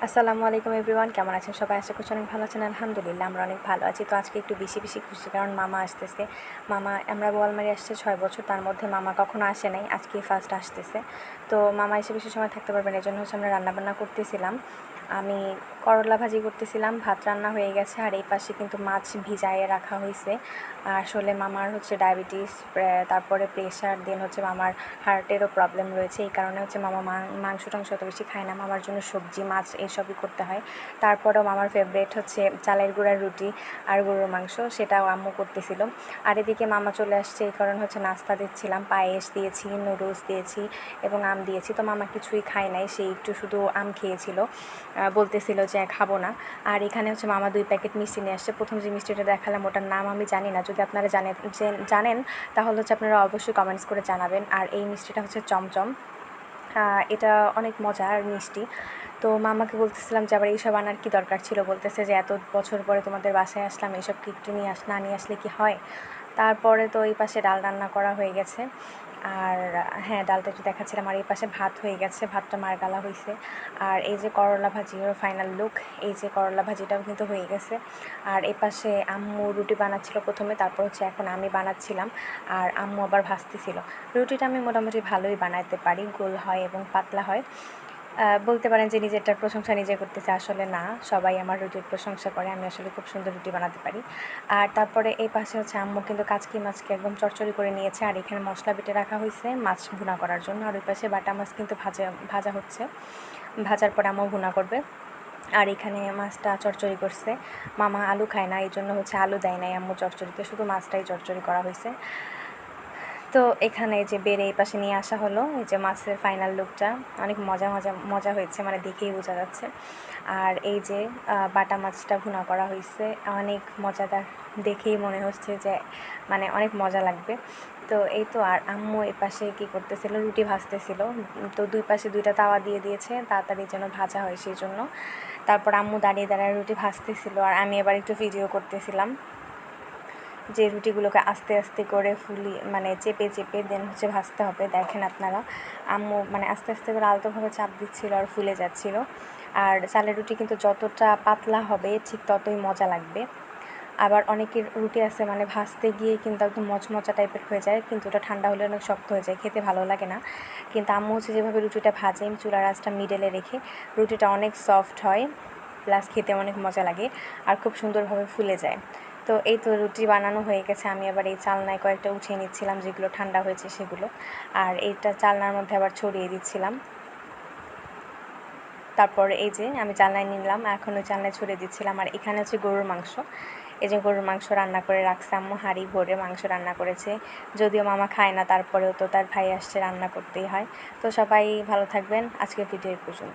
আসসালামু আলাইকুম এভরিওয়ান, কেমন আছেন সবাই? আশা করছি অনেক ভালো আছেন। আলহামদুলিল্লাহ আমরা অনেক ভালো আছি। তো আজকে একটু বেশি খুশি, কারণ মামা আসতেছে। আমরা বোয়ালমারি আসছে 6 বছর, তার মধ্যে মামা কখনো আসে নাই, আজকে ফার্স্ট আসতেছে। তো মামা এসে বেশি সময় থাকতে পারবেন, এই জন্য আমরা রান্নাবান্না করতেছিলাম। আমি করলা ভাজি করতেছিলাম, ভাত রান্না হয়ে গেছে, আর এই পাশে কিন্তু মাছ ভিজাইয়ে রাখা হয়েছে। আসলে মামার ডায়াবেটিস, তারপরে প্রেশার, দেন মামার হার্টেরও প্রবলেম রয়েছে। এই কারণে মামা মাংস টাংস অত বেশি খায় না। মামার জন্য সবজি মাছ এইসবই করতে হয়। তারপরেও মামার ফেভারিট চালের গুঁড়ার রুটি আর গরুর মাংস, সেটাও আম্মু করতেছিল। আর এদিকে মামা চলে আসছে, এই কারণে নাস্তা দিচ্ছিলাম, পায়েস দিয়েছি, নুডলস দিয়েছি এবং আম দিয়েছি। তো মামা কিছুই খায় নাই, সে একটু শুধু আম খেয়েছিল, বলতেছিল যে খাবো না। আর এখানে মামা 2 প্যাকেট মিষ্টি নিয়ে আসছে। প্রথম যে মিষ্টিটা দেখালাম ওটার নাম আমি জানি না, যদি আপনারা জানেন তাহলে আপনারা অবশ্যই কমেন্টস করে জানাবেন। আর এই মিষ্টিটা চমচম, এটা অনেক মজার মিষ্টি। তো মামাকে বলতেছিলাম যে আবার এইসব আনার কি দরকার ছিল, বলতেছে যে এত বছর পরে তোমাদের বাসায় আসলাম, এইসব কি একটু না নিয়ে আসলে কি হয়। তারপরে তো এই পাশে ডাল রান্না করা হয়ে গেছে, আর হ্যাঁ, ডালটা একটু দেখাচ্ছিলাম। আর এই পাশে ভাত হয়ে গেছে, ভাতটা মার গালা হয়েছে। আর এই যে করলা ভাজির ফাইনাল লুক, এই যে করলা ভাজিটাও কিন্তু হয়ে গেছে। আর এই পাশে আম্মু রুটি বানাচ্ছিল প্রথমে, তারপর এখন আমি বানাচ্ছিলাম, আর আম্মু আবার ভাজতেছিল। রুটিটা আমি মোটামুটি ভালোই বানাতে পারি, গোল হয় এবং পাতলা হয়। বলতে পারেন যে নিজেরটার প্রশংসা নিজে করতেছে, আসলে না, সবাই আমার রুটির প্রশংসা করে। আমি আসলে খুব সুন্দর রুটি বানাতে পারি। আর তারপরে এই পাশে আম্মু কিন্তু কাচকি মাছকে একদম চচ্চড়ি করে নিয়েছে, আর এখানে মশলা বেটে রাখা হয়েছে মাছ ভুনা করার জন্য। আর ওই পাশে বাটা মাছ কিন্তু ভাজা হচ্ছে, ভাজার পরে আম্মু ভুনা করবে। আর এখানে মাছটা চচ্চড়ি করছে। মামা আলু খায় না, এই জন্য আলু দেয় নাই আম্মু চচ্চড়িতে, শুধু মাছটাই চচ্চড়ি করা হয়েছে। তো এখানে যে বেড়ে এই পাশে নিয়ে আসা হলো, এই যে মাছের ফাইনাল লুকটা অনেক মজা হয়েছে, মানে দেখেই বোঝা যাচ্ছে। আর এই যে বাটা মাছটা ভুনা করা হয়েছে, অনেক মজাদার, দেখেই মনে হচ্ছে যে মানে অনেক মজা লাগবে। তো এই তো। আর আম্মু এই পাশে কী করতেছিল, রুটি ভাজতেছিল। তো 2 পাশে 2টা তাওয়া দিয়ে দিয়েছে, তাড়াতাড়ি যেন ভাজা হয় সেই জন্য। তারপর আম্মু দাঁড়িয়ে রুটি ভাজতেছিল, আর আমি এবার একটু ভিডিও করতেছিলাম যে রুটিগুলোকে আস্তে আস্তে করে মানে চেপে দেন ভাজতে হবে। দেখেন আপনারা, আম্মু মানে আস্তে আস্তে করে আলতোভাবে চাপ দিচ্ছিল আর ফুলে যাচ্ছিল। আর চালের রুটি কিন্তু যতটা পাতলা হবে ঠিক ততই মজা লাগবে। আবার অনেকের রুটি আছে মানে ভাজতে গিয়ে কিন্তু একদম মচমচা টাইপের হয়ে যায়, কিন্তু ওটা ঠান্ডা হলে অনেক শক্ত হয়ে যায়, খেতে ভালো লাগে না। কিন্তু আম্মু যেভাবে রুটিটা ভাজে, চুলার আঁচটা মিডলে রেখে, রুটিটা অনেক সফট হয়, প্লাস খেতে অনেক মজা লাগে আর খুব সুন্দরভাবে ফুলে যায়। তো এই তো রুটি বানানো হয়ে গেছে। আমি আবার এই চালনায় কয়েকটা উঠিয়ে নিচ্ছিলাম, যেগুলো ঠান্ডা হয়েছে সেগুলো, আর এইটা চালনার মধ্যে আবার ছড়িয়ে দিচ্ছিলাম। তারপর এই যে আমি চালনায় নিলাম, এখন ওই চালনায় ছড়িয়ে দিচ্ছিলাম। আর এখানে গরুর মাংস, এই যে গরুর মাংস রান্না করে রাখছে আম্মু, হাঁড়ি ভরে মাংস রান্না করেছে। যদিও মামা খায় না, তারপরেও তো তার ভাই আসছে, রান্না করতেই হয়। তো সবাই ভালো থাকবেন, আজকের ভিডিও এই পর্যন্ত।